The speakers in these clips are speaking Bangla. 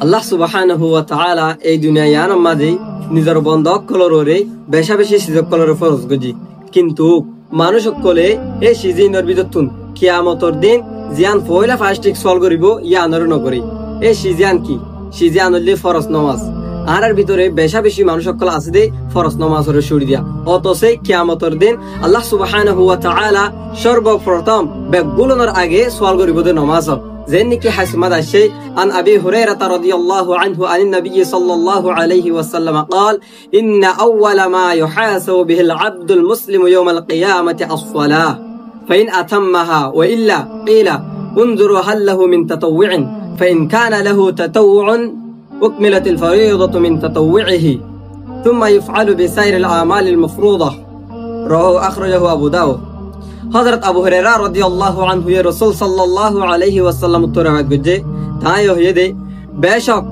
আল্লাহ সুবহানাহু ওয়া তাআলা এই দুনিয়ার মাঝে নিজের বন্ধক কলরে বেশা বেশি সুযোগ কলরে ফরজ গজি, কিন্তু মানুষ সকলে এই সিজিনের বিদতুন কিয়ামতের দিন জিয়ান পয়লা ফাস্টিক সল করিব ইয়া আনর নকরি। এই সিজিয়ান কি? সিজিয়ান হইলে ফরজ নামাজ। আর ভিতরে বেশা বেশি মানুষ সকল আছে দে ফরজ নামাজের শুরু দিয়া। অতসে কিয়ামতের দিন আল্লাহ সুবহানাহু ওয়া তাআলা সর্বপ্রথম বেগুলোর আগে সওয়াল করিব দে নামাজ। زينك حسمد الشيء عن أبي هريرة رضي الله عنه عن النبي صلى الله عليه وسلم قال إن أول ما يحاسب به العبد المسلم يوم القيامة الصلاة فإن أتمها وإلا قيل انظروا هل له من تطوع فإن كان له تطوع أكملت الفريضة من تطوعه ثم يفعل بسائر الأعمال المفروضة رواه أخرجه أبو داود। হযরত আবু হুরায়রা রাদিয়াল্লাহু আনহু এর রাসূল সাল্লাল্লাহু আলাইহি ওয়াসাল্লাম উত্তরাবাদ গজে তাই হইদে বেশক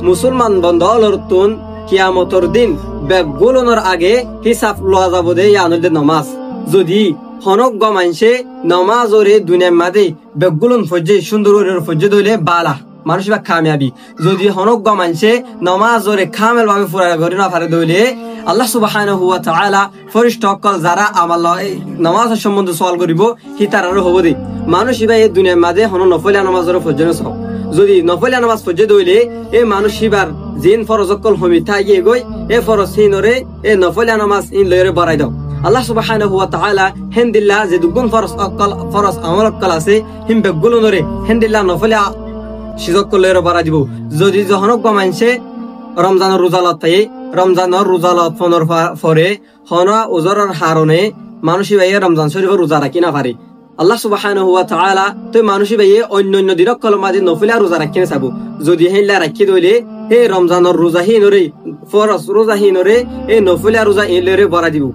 মুসলমান বন্ধলর তুন কিয়ামতের দিন বেগুলনের আগে হিসাব লওয়া যাব দে ইয়ানদের নামাজ। যদি হনক গমাইছে নামাজরে দুনিয়ার মাঝে বেগুলন ফজে সুন্দরের ফজে দইলে বালা মানুষ বা কামিয়াবি। যদি হনক গমাইছে নামাজরে কামেল ভাবে পুরা করে না পারে দইলে আল্লাহ সুবহানাহু ওয়া তাআলা ফরিশতা সকল যারা আমাল নামাজের সম্বন্ধে সওয়াল করিব হিতারারও হবো দে। মানুষ ইবা এই দুনিয়ার মাঝে হন নফলিয়া নামাজের ফজর সব যদি নফলিয়া নামাজ ফজে দইলে এই মানুষ ইবার জিন ফরজ সকল হমিতা গিয়ে গই এই ফরজ হিনরে এই নফলিয়া নামাজ ইন লয়রে বাড়াই দাও। আল্লাহ সুবহানাহু ওয়া তাআলা হেনদিল্লাহ যে দুগুণ ফরজ আমল সকল আছে হিম বেগুলনরে হেনদিল্লাহ নফলিয়া সিজক লয়রে বাড়াই দিব। যদি হনক গমাইছে রমজানের রোজালত তাই রমজানের রোজালত ফোনের পরে হনা ওজরের হারণে মানুষই ভাইয়ে রমজান শরীফের রোজা রাখি না পারে। আল্লাহ সুবহানাহু ওয়া তাআলা তো মানুষই ভাইয়ে অন্য দিনক কল মাঝে নফিলা রোজা রাখি না চাবো। যদি হেলা রাখি দইলে এই রমজানের রোজাহীনরে ফরজ রোজাহীনরে এই নফিলা রোজা এলরে বড়া দিব।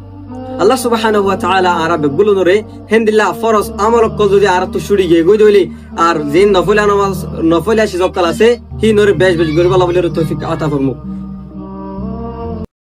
আল্লাহ সুবহানাহু ওয়া তাআলা আরবে গুলনরে হেনদিল্লাহ ফরজ আমল কল যদি আর তো ছুড়ি গিয়ে গই দইলে আর যে নফিলা নামাজ নফিলা সিজকাল আছে হিনরে বেশ বেশ গরিব আল্লাহ বলে তৌফিক আতা ফরমুক।